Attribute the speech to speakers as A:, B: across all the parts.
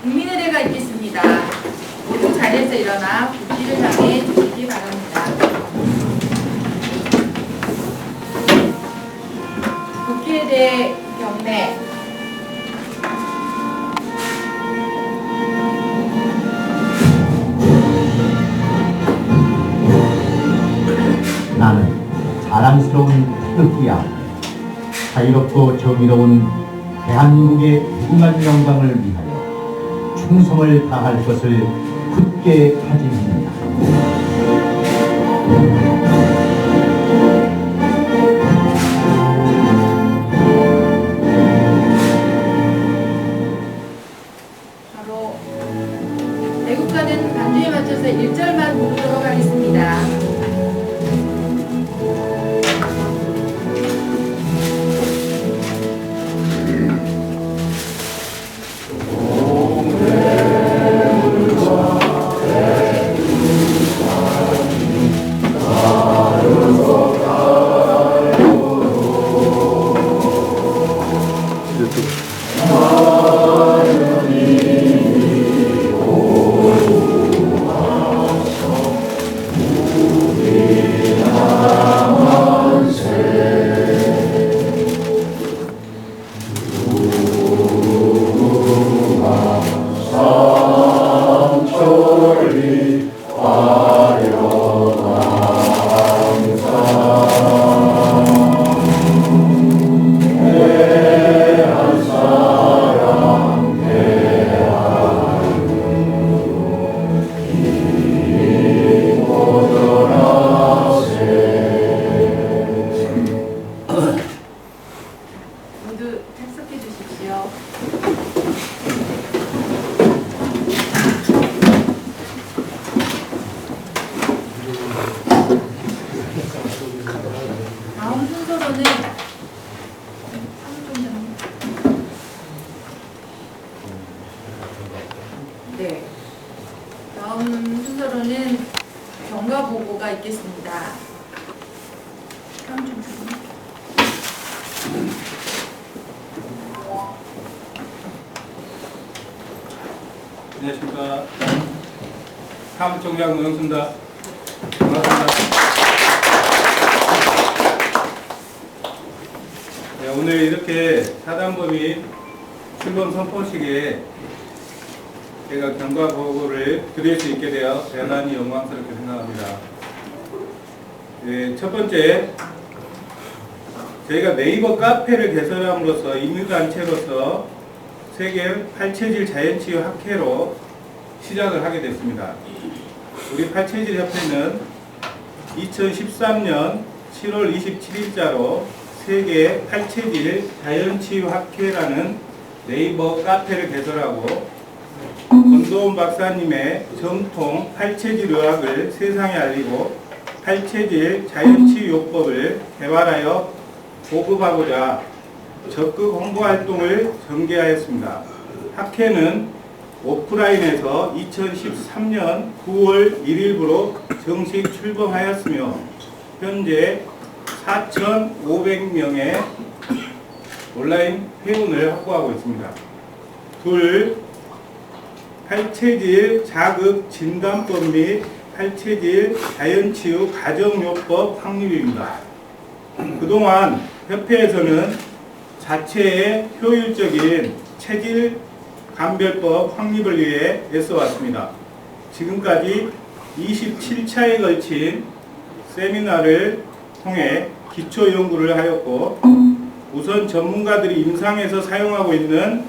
A: 국민의례가 있겠습니다. 모두 자리에서 일어나 국기를 향해 주시기 바랍니다. 국기에 대해 경례.
B: 나는 자랑스러운 태극기야. 자유롭고 정의로운 대한민국의 무궁한 영광을 위하여 충성을 다할 것을 굳게 다짐합니다.
A: 바로 애국가는 반주에 맞춰서 1절만 부르도록 하겠습니다. 모두 착석해 주십시오. 다음 순서로는 다음 순서로는 경과 보고가 있겠습니다.
C: 안녕하십니까. 사무총장 노영수입니다. 반갑습니다. 네, 오늘 이렇게 사단법인 출범 선포식에 제가 경과 보고를 드릴 수 있게 되어 대단히 영광스럽게 생각합니다. 네, 첫 번째, 저희가 네이버 카페를 개설함으로써 임의단체로서 세계 팔체질 자연치유 학회로 시작을 하게 됐습니다. 우리 팔체질 협회는 2013년 7월 27일자로 세계 팔체질 자연치유 학회라는 네이버 카페를 개설하고 권도훈 박사님의 정통 팔체질 의학을 세상에 알리고 팔체질 자연치유요법을 개발하여 보급하고자 적극 홍보활동을 전개하였습니다. 학회는 오프라인에서 2013년 9월 1일부로 정식 출범하였으며 현재 4,500명의 온라인 회원을 확보하고 있습니다. 둘, 팔체질 자극 진단법 및 팔체질 자연치유 가정요법 확립입니다. 그동안 협회에서는 자체의 효율적인 체질 감별법 확립을 위해 애써왔습니다. 지금까지 27차에 걸친 세미나를 통해 기초 연구를 하였고 우선 전문가들이 임상에서 사용하고 있는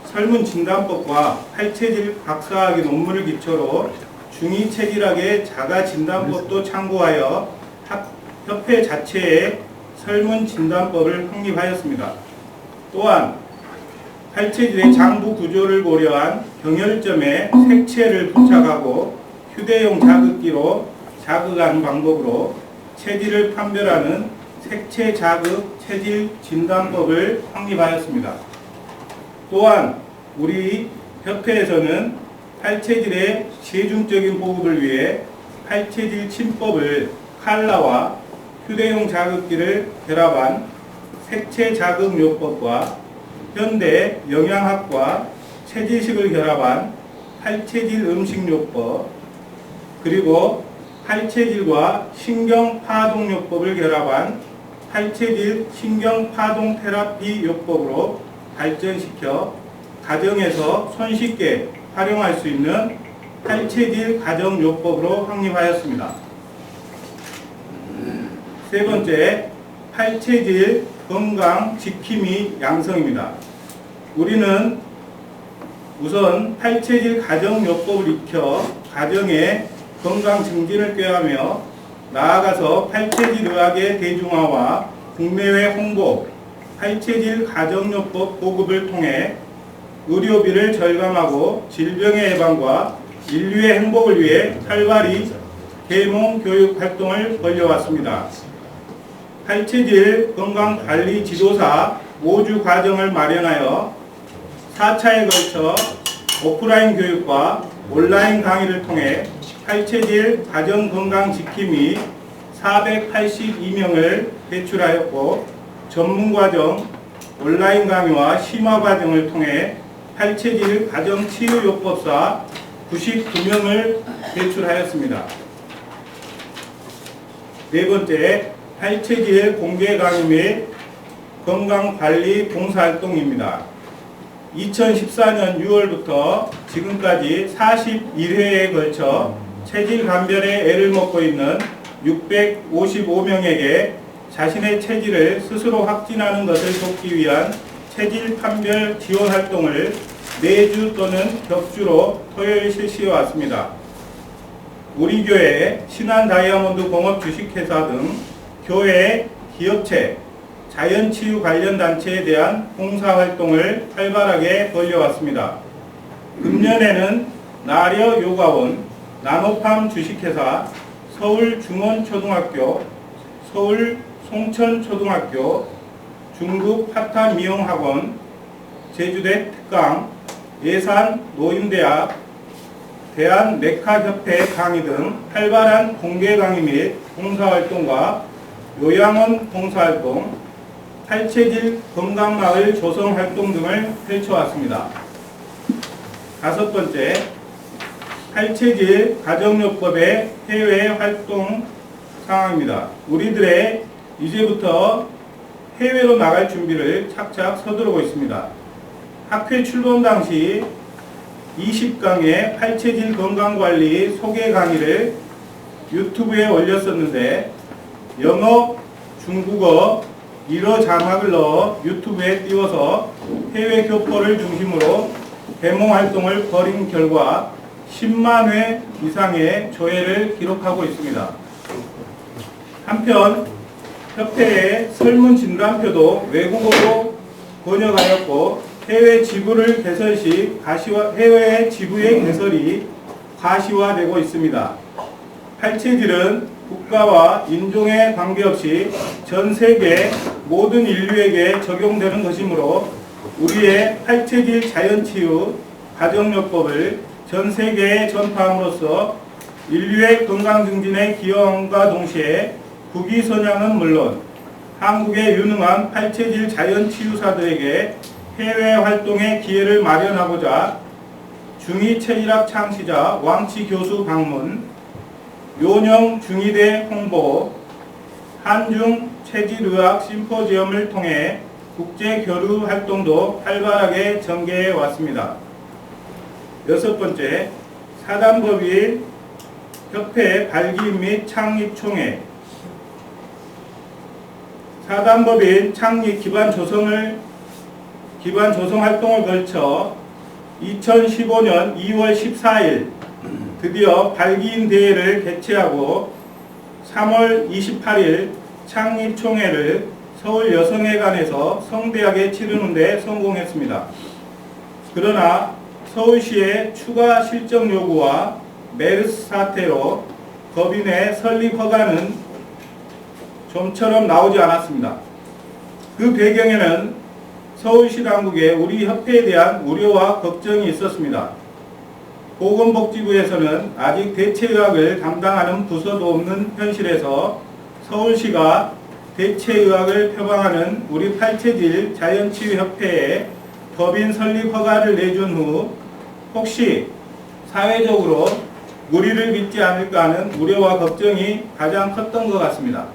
C: 설문진단법과 팔체질 박사학위 논문을 기초로 중의체질학의 자가진단법도 참고하여 협회 자체의 설문진단법을 확립하였습니다. 또한 팔체질의 장부 구조를 고려한 경혈점에 색채를 부착하고 휴대용 자극기로 자극하는 방법으로 체질을 판별하는 색채 자극 체질 진단법을 확립하였습니다. 또한 우리 협회에서는 팔체질의 대중적인 보급을 위해 팔체질 침법을 칼라와 휴대용 자극기를 결합한 색채 자극요법과 현대 영양학과 체질식을 결합한 팔체질 음식요법, 그리고 팔체질과 신경파동요법을 결합한 팔체질 신경파동 테라피 요법으로 발전시켜 가정에서 손쉽게 활용할 수 있는 팔체질 가정요법으로 확립하였습니다. 세 번째, 팔체질 건강 지킴이 양성입니다. 우리는 우선 팔체질 가정요법을 익혀 가정의 건강 증진을 꾀하며 나아가서 팔체질 의학의 대중화와 국내외 홍보, 팔체질 가정요법 보급을 통해 의료비를 절감하고 질병의 예방과 인류의 행복을 위해 활발히 계몽 교육 활동을 벌여왔습니다. 팔체질 건강관리 지도사 5주 과정을 마련하여 4차에 걸쳐 오프라인 교육과 온라인 강의를 통해 팔체질 가정건강지킴이 482명을 배출하였고 전문과정, 온라인 강의와 심화과정을 통해 팔체질 가정치유요법사 99명을 배출하였습니다. 네 번째, 팔체질 공개 강의 및 건강관리 봉사활동입니다. 2014년 6월부터 지금까지 41회에 걸쳐 체질 감별에 애를 먹고 있는 655명에게 자신의 체질을 스스로 확진하는 것을 돕기 위한 체질 판별 지원 활동을 매주 또는 격주로 토요일 실시해 왔습니다. 우리 교회, 신한다이아몬드 공업 주식회사 등 교회, 기업체, 자연치유 관련 단체에 대한 봉사활동을 활발하게 벌여왔습니다. 금년에는 나려 요가원, 나노팜 주식회사, 서울중원초등학교, 서울 송천초등학교, 중국 파타미용학원, 제주대 특강, 예산 노인대학, 대한내카협회 강의 등 활발한 공개 강의 및 봉사활동과 요양원 봉사활동, 팔체질 건강마을 조성활동 등을 펼쳐왔습니다. 다섯 번째, 팔체질 가정요법의 해외 활동 상황입니다. 우리들의 이제부터 해외로 나갈 준비를 착착 서두르고 있습니다. 학회 출범 당시 20강의 팔체질 건강관리 소개 강의를 유튜브에 올렸었는데 영어, 중국어, 일어 자막을 넣어 유튜브에 띄워서 해외 교포를 중심으로 계몽 활동을 벌인 결과 10만 회 이상의 조회를 기록하고 있습니다. 한편 협회의 설문 진단표도 외국어로 번역하였고 해외 지부를 개설 시 해외 지부의 개설이 가시화되고 있습니다. 팔체질은 국가와 인종에 관계없이 전 세계 모든 인류에게 적용되는 것이므로 우리의 팔체질 자연치유 가정요법을 전 세계에 전파함으로써 인류의 건강 증진에 기여함과 동시에 국위선양은 물론 한국의 유능한 팔체질 자연치유사들에게 해외 활동의 기회를 마련하고자 중의체질학 창시자 왕치 교수 방문, 요령 중의대 홍보, 한중 체질의학 심포지엄을 통해 국제 교류 활동도 활발하게 전개해 왔습니다. 여섯 번째, 사단법인 협회 발기인 및 창립 총회. 사단법인 창립 기반 조성 활동을 걸쳐 2015년 2월 14일 드디어 발기인 대회를 개최하고 3월 28일 창립총회를 서울 여성회관에서 성대하게 치르는 데 성공했습니다. 그러나 서울시의 추가 실적 요구와 메르스 사태로 법인의 설립 허가는 좀처럼 나오지 않았습니다. 그 배경에는 서울시 당국의 우리 협회에 대한 우려와 걱정이 있었습니다. 보건복지부에서는 아직 대체의학을 담당하는 부서도 없는 현실에서 서울시가 대체의학을 표방하는 우리 팔체질 자연치유협회에 법인 설립 허가를 내준 후 혹시 사회적으로 무리를 빚지 않을까 하는 우려와 걱정이 가장 컸던 것 같습니다.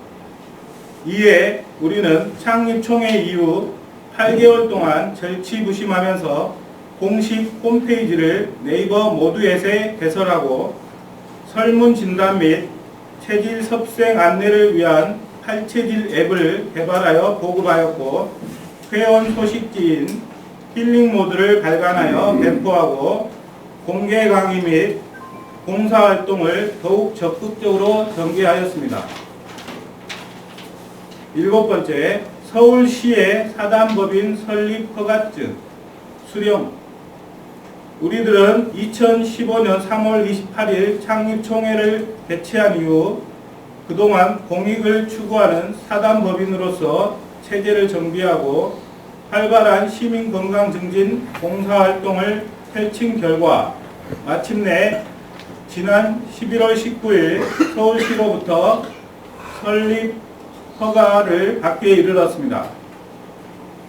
C: 이에 우리는 창립 총회 이후 8개월 동안 절치부심하면서 공식 홈페이지를 네이버 모두에세 개설하고 설문 진단 및 체질 섭생 안내를 위한 팔체질 앱을 개발하여 보급하였고, 회원 소식지인 힐링 모드를 발간하여 배포하고 공개 강의 및 봉사활동을 더욱 적극적으로 전개하였습니다. 7번째, 서울시의 사단법인 설립 허가증 수령. 우리들은 2015년 3월 28일 창립총회를 개최한 이후 그동안 공익을 추구하는 사단법인으로서 체제를 정비하고 활발한 시민건강증진 봉사활동을 펼친 결과 마침내 지난 11월 19일 서울시로부터 설립 허가를 받기에 이르렀습니다.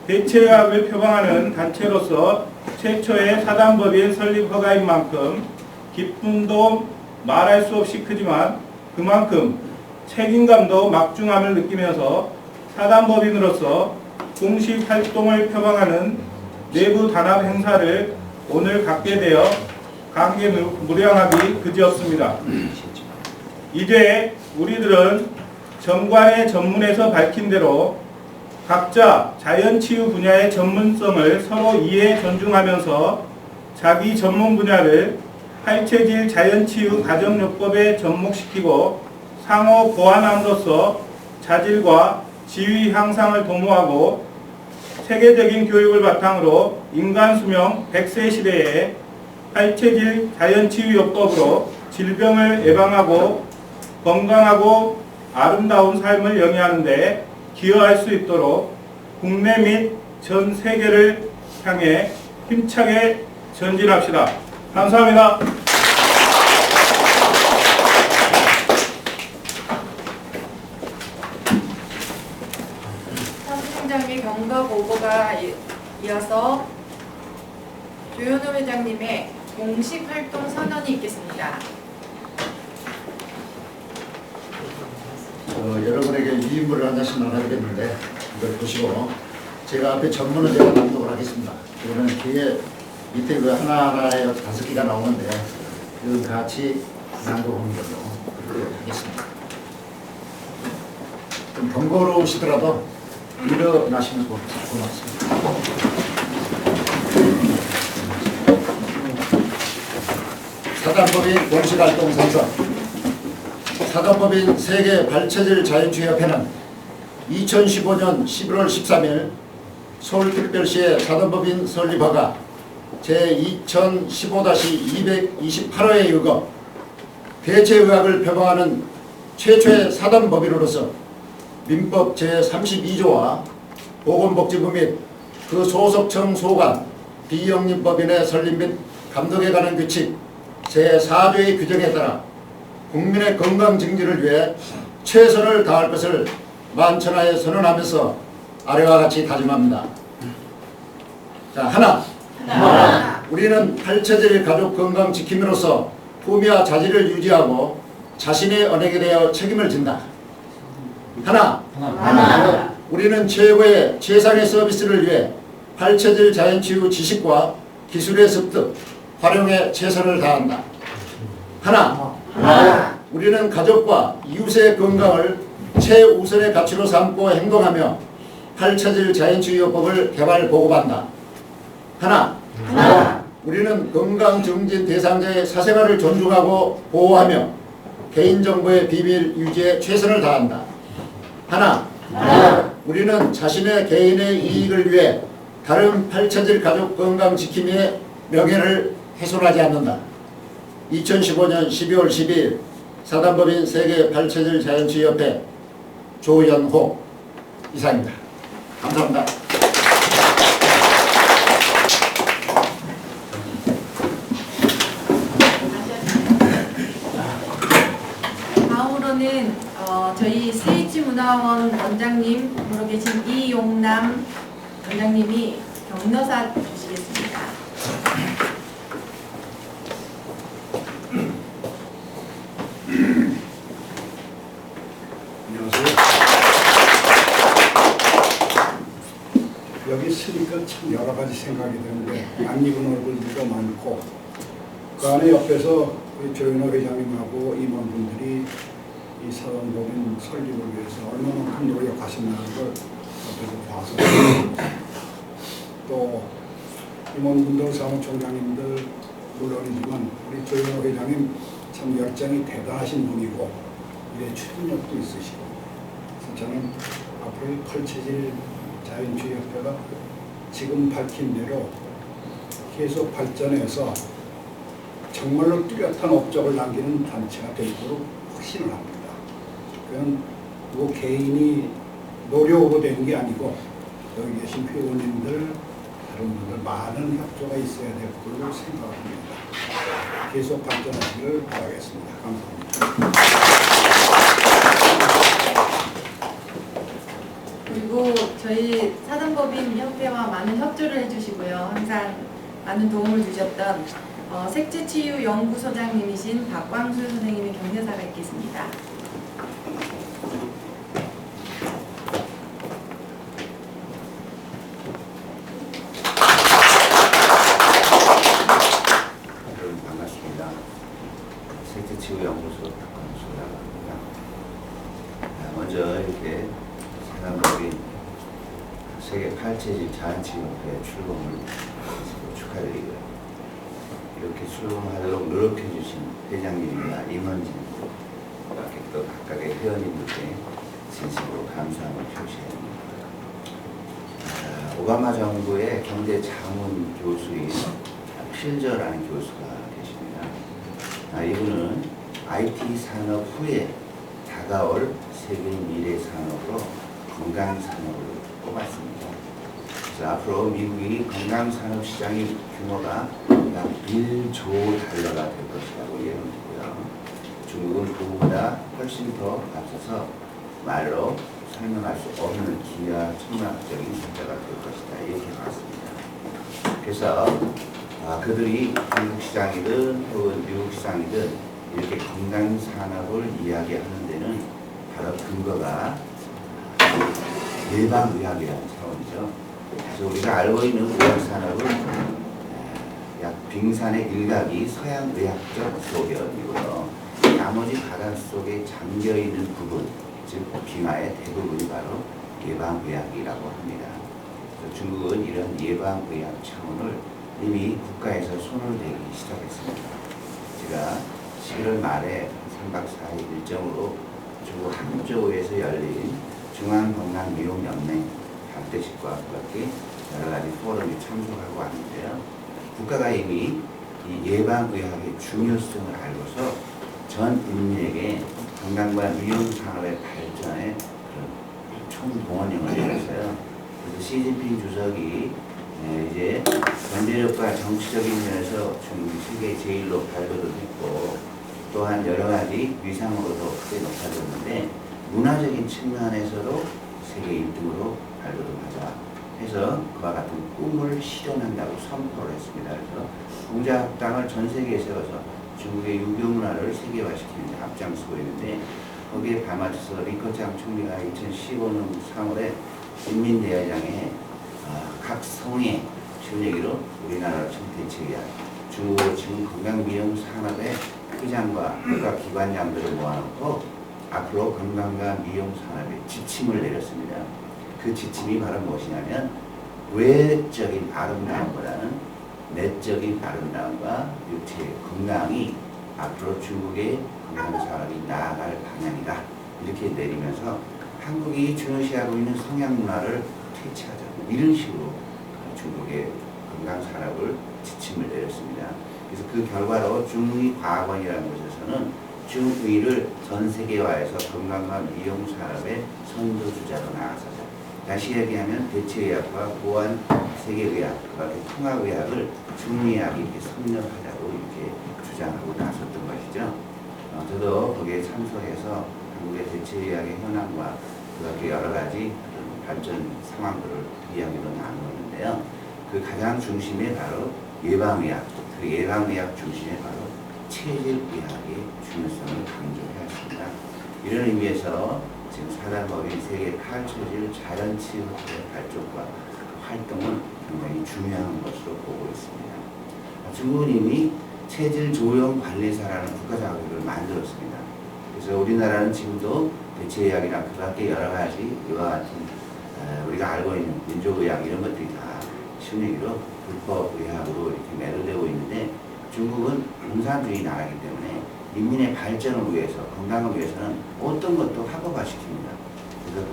C: 대체의학을 표방하는 단체로서 최초의 사단법인 설립 허가인 만큼 기쁨도 말할 수 없이 크지만 그만큼 책임감도 막중함을 느끼면서 사단법인으로서 공식 활동을 표방하는 내부 단합 행사를 오늘 갖게 되어 감개무량하기 그지없습니다. 이제 우리들은 정관의 전문에서 밝힌 대로 각자 자연치유 분야의 전문성을 서로 이해 존중하면서 자기 전문 분야를 팔체질 자연치유 가정요법에 접목시키고 상호 보완함으로써 자질과 지위 향상을 도모하고 세계적인 교육을 바탕으로 인간 수명 100세 시대에 팔체질 자연치유요법으로 질병을 예방하고 건강하고 아름다운 삶을 영위하는 데 기여할 수 있도록 국내 및 전 세계를 향해 힘차게 전진합시다. 감사합니다.
A: 사무총장의 경과 보고가 이어서 조현우 회장님의 공식 활동 선언이 있겠습니다.
D: 여러분에게 유인물을 하나씩 나눠드렸는데 이걸 보시고 제가 앞에 전문은 제가 낭독을 하겠습니다. 이거는 뒤에 밑에 그 하나하나에 5개가 나오는데 이건 같이 낭독하는 걸로 그렇게 하겠습니다. 좀 번거로우시더라도 일어나시면 고맙습니다. 사단법인 공식활동 선서. 사단법인 세계 발체질 자연치유협회는 2015년 11월 13일 서울특별시의 사단법인 설립허가 제2015-228호에 의거 대체의학을 표방하는 최초의 사단법인으로서 민법 제32조와 보건복지부 및 그 소속청 소관 비영리법인의 설립 및 감독에 관한 규칙 제4조의 규정에 따라 국민의 건강 증진을 위해 최선을 다할 것을 만천하에 선언하면서 아래와 같이 다짐합니다. 자, 하나. 우리는 팔체질 가족 건강 지킴이로서 품위와 자질을 유지하고 자신의 언행에 대하여 책임을 진다. 하나. 우리는 최고의 최상의 서비스를 위해 팔체질 자연치유 지식과 기술의 습득, 활용에 최선을 다한다. 하나. 우리는 가족과 이웃의 건강을 최우선의 가치로 삼고 행동하며 팔체질 자연치유요법을 개발 보급한다. 하나. 우리는 건강증진 대상자의 사생활을 존중하고 보호하며 개인정보의 비밀 유지에 최선을 다한다. 하나. 우리는 자신의 개인의 이익을 위해 다른 팔체질 가족 건강 지킴이의 명예를 훼손하지 않는다. 2015년 12월 12일 사단법인 세계 팔체질 자연치유협회 조연호 이사입니다. 감사합니다.
A: 다음으로는 저희 CH문화원 원장님으로 계신 이용남 원장님이 격려사 주실
E: 참 여러 가지 생각이 드는데 낯익은 얼굴들도 많고 그 안에 옆에서 우리 조윤호 회장님하고 임원분들이 이 사단법인 설립을 위해서 얼마만큼 노력하셨나는 걸 옆에서 봐서 또 임원분들, 사무총장님들 물론이지만 우리 조윤호 회장님 참 열정이 대단하신 분이고 일에 추진력도 있으시고 그래서 저는 앞으로 펼쳐질 자연주의협회가 지금 밝힌 대로 계속 발전해서 정말로 뚜렷한 업적을 남기는 단체가 될 거로 확신을 합니다. 그건 뭐 개인이 노려오고 된 게 아니고 여기 계신 회원님들, 다른 분들 많은 협조가 있어야 될 걸로 생각합니다. 계속 발전하기를 바라겠습니다. 감사합니다.
A: 그리고 저희 사단법인 협회와 많은 협조를 해주시고요. 항상 많은 도움을 주셨던 색재치유연구소장님이신 박광술 선생님의 격려사가 있겠습니다.
F: 여러분 반갑습니다. 색재치유연구소 박광술이라고 합니다. 먼저 이렇게 사단법인 세계 8체질 자연치유협회 출범을 축하드리고요. 이렇게 출범하도록 노력해주신 회장님이나 임원진, 또 각각의 회원님들께 진심으로 감사함을 표시합니다. 오바마 정부의 경제자문 교수인 필저라는 교수가 계십니다. 이분은 IT 산업 후에 다가올 세계 미래 산업으로 건강 산업을 뽑았습니다. 그래서 앞으로 미국이 건강 산업 시장의 규모가 약 1조 달러가 될 것이라고 예언했고요. 중국은 그보다 훨씬 더 앞서서 말로 설명할 수 없는 기하천문학적인 숫자가 될 것이다 이렇게 봤습니다. 그래서 그들이 중국 시장이든 혹은 미국 시장이든 이렇게 건강 산업을 이야기하는 데는 바로 근거가 예방의학이라는 차원이죠. 그래서 우리가 알고 있는 의학 산업은 약 빙산의 일각이 서양 의학적 소견이고요. 나머지 바닷속에 잠겨있는 부분, 즉 빙하의 대부분이 바로 예방의학이라고 합니다. 중국은 이런 예방의학 차원을 이미 국가에서 손을 대기 시작했습니다. 제가 11월 말에 3박 4일 일정으로 중국 항저우에서 열린 중앙건강미용연맹 박대식과 함께 여러 가지 포럼에 참석하고 왔는데요. 국가가 이미 이 예방의학의 중요성을 알고서 전 인민에게 건강과 미용 산업의 발전에 그런 총동원령을 내렸어요. 그래서 시진핑 주석이 이제 경제력과 정치적인 면에서 중국이 세계 제일로 발돋을 했고 또한 여러 가지 위상으로도 크게 높아졌는데 문화적인 측면에서도 세계 1등으로 발돋움하자 해서 그와 같은 꿈을 실현한다고 선포를 했습니다. 그래서 공자학당을 전 세계에 세워서 중국의 유교 문화를 세계화시키는 데 앞장서고 있는데 거기에 발맞춰서 리커창 총리가 2015년 3월에 인민대회장에 각 성에 쉬운 얘기로 우리나라를 대체해야 중국의 지금 건강미용 산업의 회장과 국가 기관장들을 모아놓고 앞으로 건강과 미용 산업의 지침을 내렸습니다. 그 지침이 바로 무엇이냐면 외적인 아름다움보다는 내적인 아름다움과 육체의 건강이 앞으로 중국의 건강 산업이 나아갈 방향이다. 이렇게 내리면서 한국이 중요시하고 있는 성향 문화를 퇴치하자. 이런 식으로 중국의 건강 산업을 지침을 내렸습니다. 그래서 그 결과로 중의과학원이라는 곳에서는 중의를 전 세계화해서 건강과 미용 산업의 선도주자로 나아서자. 다시 얘기하면 대체의학과 보완 세계의학, 통합의학을 중의학이 이렇게 섭렵하자고 이렇게 주장하고 나섰던 것이죠. 저도 거기에 참석해서 한국의 대체의학의 현황과 그 여러 가지 발전 상황들을 이야기로 나누었는데요. 그 가장 중심에 바로 예방의학, 그 예방의학 중심에 바로 체질의학의 중요성을 강조하였습니다. 이런 의미에서 지금 사단법인 세계 8체질 자연치유의 발전과 활동은 굉장히 중요한 것으로 보고 있습니다. 중국은 이미 체질 조형 관리사라는 국가자격을 만들었습니다. 그래서 우리나라는 지금도 대체의학이나 그 밖에 여러 가지 이와 같은 우리가 알고 있는 민족의학 이런 것들이 다 쉬운 얘기로 불법의학으로 이렇게 매료되고 있는데, 중국은 공산주의 나라이기 때문에 인민의 발전을 위해서, 건강을 위해서는 어떤 것도 합법화시킵니다. 그래서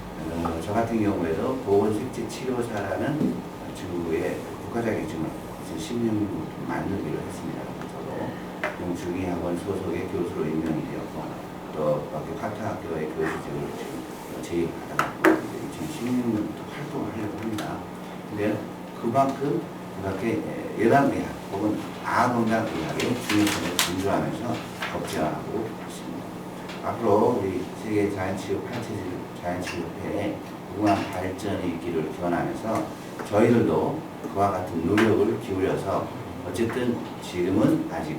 F: 저 같은 경우에도 보건색지치료사라는 중국의 국가자격증을 2016년 만들기로 했습니다. 저도 중의학원 소속의 교수로 임명이 되었고, 또 학교 카타학교의 교수직을 지금 재입하다가 2016년부터 활동을 하려고 합니다. 근데 그만큼 그렇게 예방의학 혹은 아건강의학의 중요성을 강조하면서 걱정하고 있습니다. 앞으로 우리 세계 자연치유 87 자연치유협회에 무궁한 발전이 있기를 기원하면서 저희들도 그와 같은 노력을 기울여서 어쨌든 지금은 아직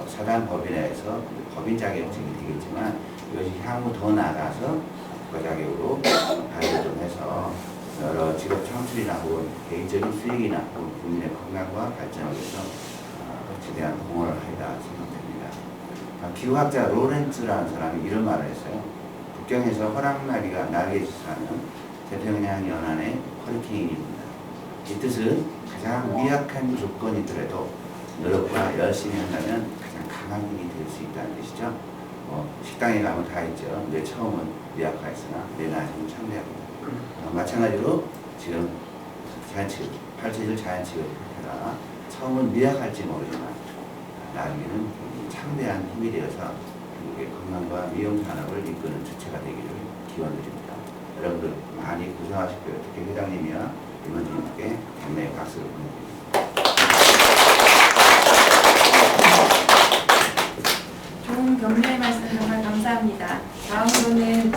F: 사단법인에서 법인 자격증이 되겠지만 이것이 향후 더 나아가서 국가 자격으로 발전해서 여러 직업 창출이나 혹은 개인적인 수익이나 혹은 국민의 건강과 발전을 위해서 지대한 공헌을 하리라 생각됩니다. 기후학자 로렌츠라는 사람이 이런 말을 했어요. 북경에서 호랑나비가 날개짓하는 태평양 연안의 허리케인입니다. 이 뜻은 가장 미약한 조건이더라도 노력과 열심히 한다면 가장 강한 힘이 될 수 있다는 뜻이죠. 식당에 가면 다 있죠. 내 처음은 미약하였으나 내 나중은 창대합니다. 마찬가지로 지금 자연치유, 87 자연치유가 처음은 미약할지 모르지만 나중에는 창대한 힘이 되어서 한국의 건강과 미용 산업을 이끄는 주체가 되기를 기원드립니다. 여러분들 많이 고생하시고요. 특히 회장님이나 임원님께 경례의 박수를 보내드립니다.
A: 좋은 격려의 말씀 정말 감사합니다. 다음으로는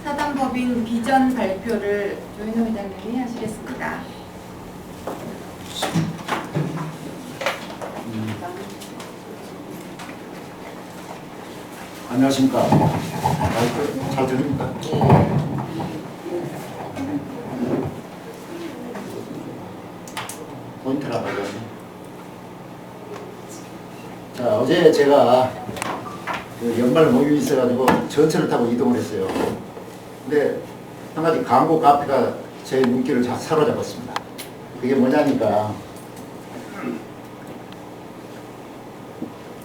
A: 사단법인 비전 발표를 조인호 회장님이 하시겠습니다.
D: 안녕하십니까. 잘 들립니까? 포인트를 안 알렸네. 자, 어제 제가 그 연말 모임이 있어가지고 전철을 타고 이동을 했어요. 근데 한 가지 광고 카페가 제 눈길을 사로잡았습니다. 그게 뭐냐니까,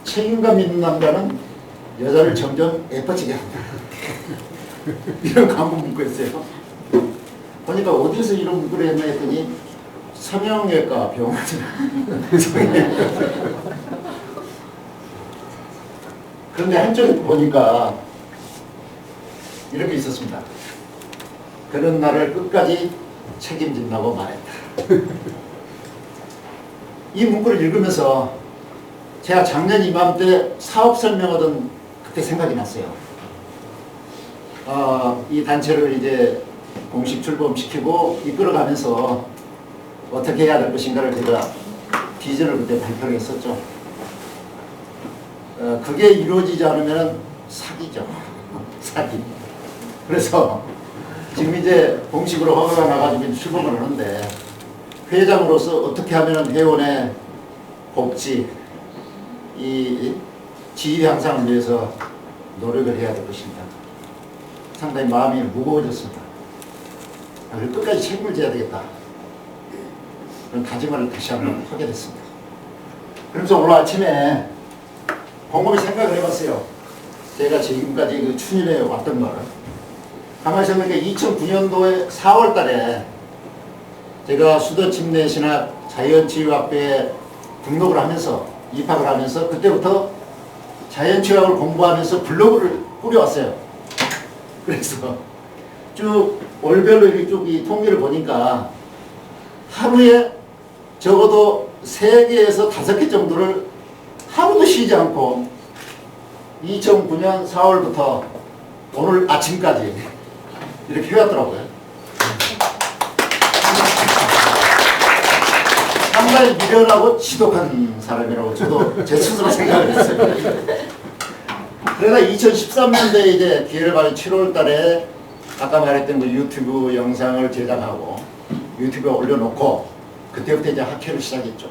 D: 책임감 있는 남자는 여자를 점점 예뻐지게 한다. 이런 광고 문구였어요. 보니까 어디서 이런 문구를 했나 했더니 성형외과 병원. 그런데 한쪽에 보니까 이렇게 있었습니다. 그런 나를 끝까지 책임진다고 말했다. 이 문구를 읽으면서 제가 작년 이맘때 사업 설명하던 그때 생각이 났어요. 이 단체를 이제 공식 출범시키고 이끌어가면서 어떻게 해야 될 것인가를 제가 비전을 그때 발표를 했었죠. 그게 이루어지지 않으면 사기죠. 사기. 그래서 지금 이제 공식으로 허가가 나가지고 출범을 하는데, 회장으로서 어떻게 하면 회원의 복지, 이 지위 향상을 위해서 노력을 해야 될 것인가. 상당히 마음이 무거워졌습니다. 그래서 끝까지 책임을 져야 되겠다. 그런 다짐을 다시 한번 하게 됐습니다. 그래서 오늘 아침에 곰곰이 생각을 해봤어요. 제가 지금까지 그 추진해 왔던 거를. 가만히 생각해보니까 2009년도에 4월 달에 제가 수도침례신학 자연치유학교에 등록을 하면서, 입학을 하면서 그때부터 자연치유학을 공부하면서 블로그를 꾸려왔어요. 그래서 쭉 월별로 이렇게 쭉 이 통계를 보니까 하루에 적어도 3개에서 5개 정도를 하루도 쉬지 않고 2009년 4월부터 오늘 아침까지 이렇게 해왔더라고요. 상당히 미련하고 지독한 사람이라고 저도 제 스스로 생각을 했어요. 그러다 2013년도에 이제 기회를 받은 7월 달에 아까 말했던 그 유튜브 영상을 제작하고 유튜브에 올려놓고 그때부터 이제 학회를 시작했죠.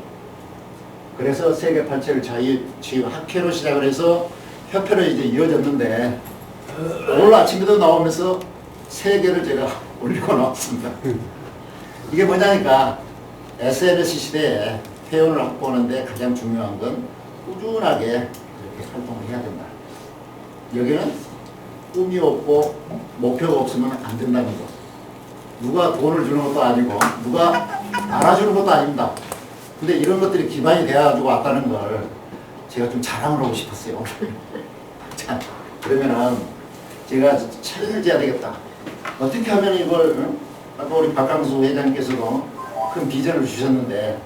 D: 그래서 세계 팔체를 자유치유 학회로 시작을 해서 협회로 이제 이어졌는데 오늘 아침에도 나오면서 3개를 제가 올리고 나왔습니다. 이게 뭐냐니까 SNS 시대에 회원을 확보하는데 가장 중요한 건 꾸준하게 이렇게 활동을 해야 된다. 여기는 꿈이 없고 목표가 없으면 안 된다는 거. 누가 돈을 주는 것도 아니고 누가 알아주는 것도 아닙니다. 근데 이런 것들이 기반이 돼가지고 왔다는 걸 제가 좀 자랑을 하고 싶었어요. 자, 그러면은 제가 챌린지를 해야 되겠다. 어떻게 하면 이걸, 아까 우리 박강수 회장님께서도 큰 비전을 주셨는데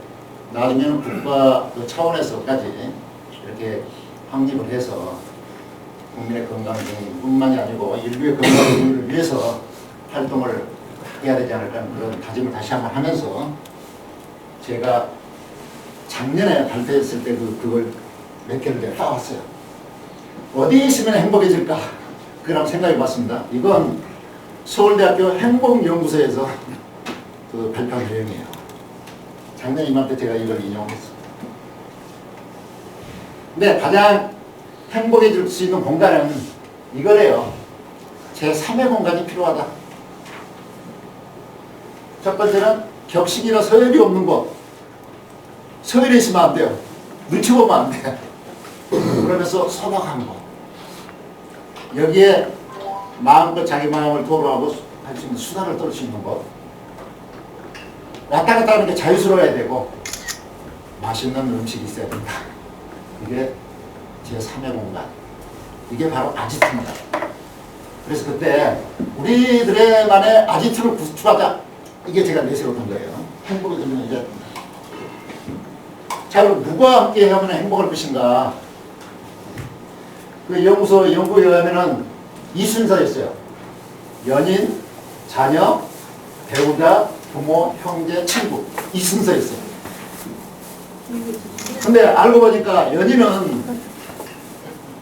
D: 나중에는 국가 그 차원에서까지 이렇게 확립을 해서 국민의 건강뿐만이 아니고 인류의 건강을 위해서 활동을 해야 되지 않을까 하는 그런 다짐을 다시 한번 하면서 제가 작년에 발표했을 때 그걸 몇 개를 내가 따왔어요. 어디에 있으면 행복해질까? 그걸 한번 생각해 봤습니다. 이건 서울대학교 행복연구소에서 그 발표한 내용이에요. 작년 이맘때 제가 이걸 인용했어요. 근데 가장 행복해질 수 있는 공간은 이거래요. 제3의 공간이 필요하다. 첫 번째는 격식이나 서열이 없는 곳. 서열이 있으면 안 돼요. 눈치 보면 안 돼. 그러면서 소박한 곳. 여기에 마음껏 자기 마음을 토로하고 할 수 있는 수다를 떨 수 있는 곳. 왔다 갔다 하는 게 자유스러워야 되고 맛있는 음식이 있어야 된다. 이게 제3의 공간. 이게 바로 아지트입니다. 그래서 그때 우리들만의 아지트를 구축하자. 이게 제가 내세웠던 거예요. 행복을 들면 이제 자, 그럼 누구와 함께 하면 행복할 것인가? 그 연구소 연구에 의하면은 이 순서였어요. 연인, 자녀, 배우자, 부모, 형제, 친구. 이 순서였어요. 근데 알고 보니까 연인은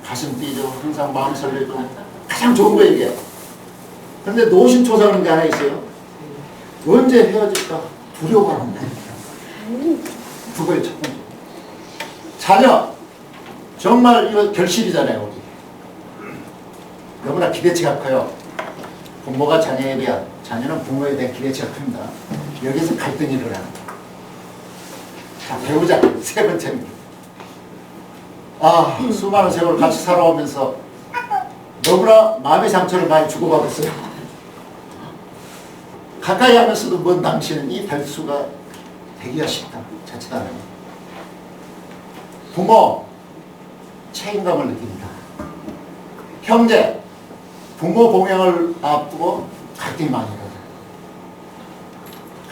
D: 가슴 뛰죠. 항상 마음 설레죠. 가장 좋은 거 얘기해요. 근데 노심초사하는 게 하나 있어요. 언제 헤어질까 두려워하는데. 그거의 첫 번째. 자녀. 정말 이거 결실이잖아요. 우리. 너무나 기대치가 커요. 부모가 자녀에 대한, 자녀는 부모에 대한 기대치가 큽니다. 여기서 갈등이 일어나는 거예요. 자, 배우자. 세 번째입니다. 수많은 세월을 같이 살아오면서 너무나 마음의 상처를 많이 주고받았어요. 가까이 하면서도 먼 당신은 이 별수가 되기가 쉽다. 자칫 안 해요. 부모, 책임감을 느낍니다. 형제, 부모 봉양을 앞두고 갈등이 많이 일어나요.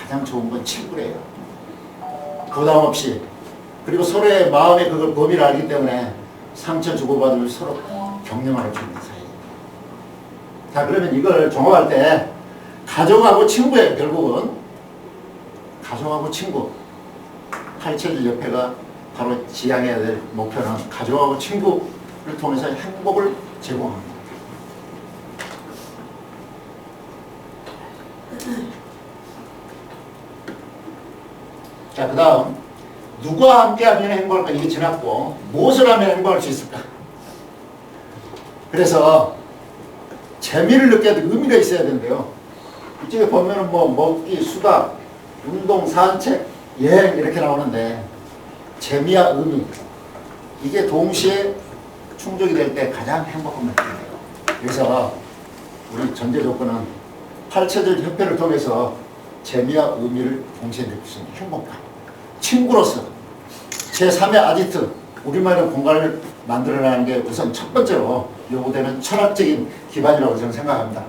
D: 가장 좋은 건 친구래요. 부담 없이. 그리고 서로의 마음의 그걸 범위를 알기 때문에 상처 주고받으면 서로 격려할 수 있는 사이. 자, 그러면 이걸 종합할 때 가족하고 친구예요. 결국은 가족하고 친구. 팔체질 협회가 바로 지향해야 될 목표는 가족하고 친구를 통해서 행복을 제공합니다. 자, 그 다음 누구와 함께 하면 행복할까? 이게 지났고 무엇을 하면 행복할 수 있을까? 그래서 재미를 느껴야 돼. 의미가 있어야 되는데요. 이쪽에 보면은 뭐 먹기, 수다, 운동, 산책, 여행 이렇게 나오는데 재미와 의미 이게 동시에 충족이 될 때 가장 행복한 느낌이에요. 그래서 우리 전제 조건은 팔체질 협회를 통해서 재미와 의미를 동시에 느낄 수 있는 행복감. 친구로서 제3의 아지트 우리만의 공간을 만들어내는 게 우선 첫 번째로 요구되는 철학적인 기반이라고 저는 생각합니다.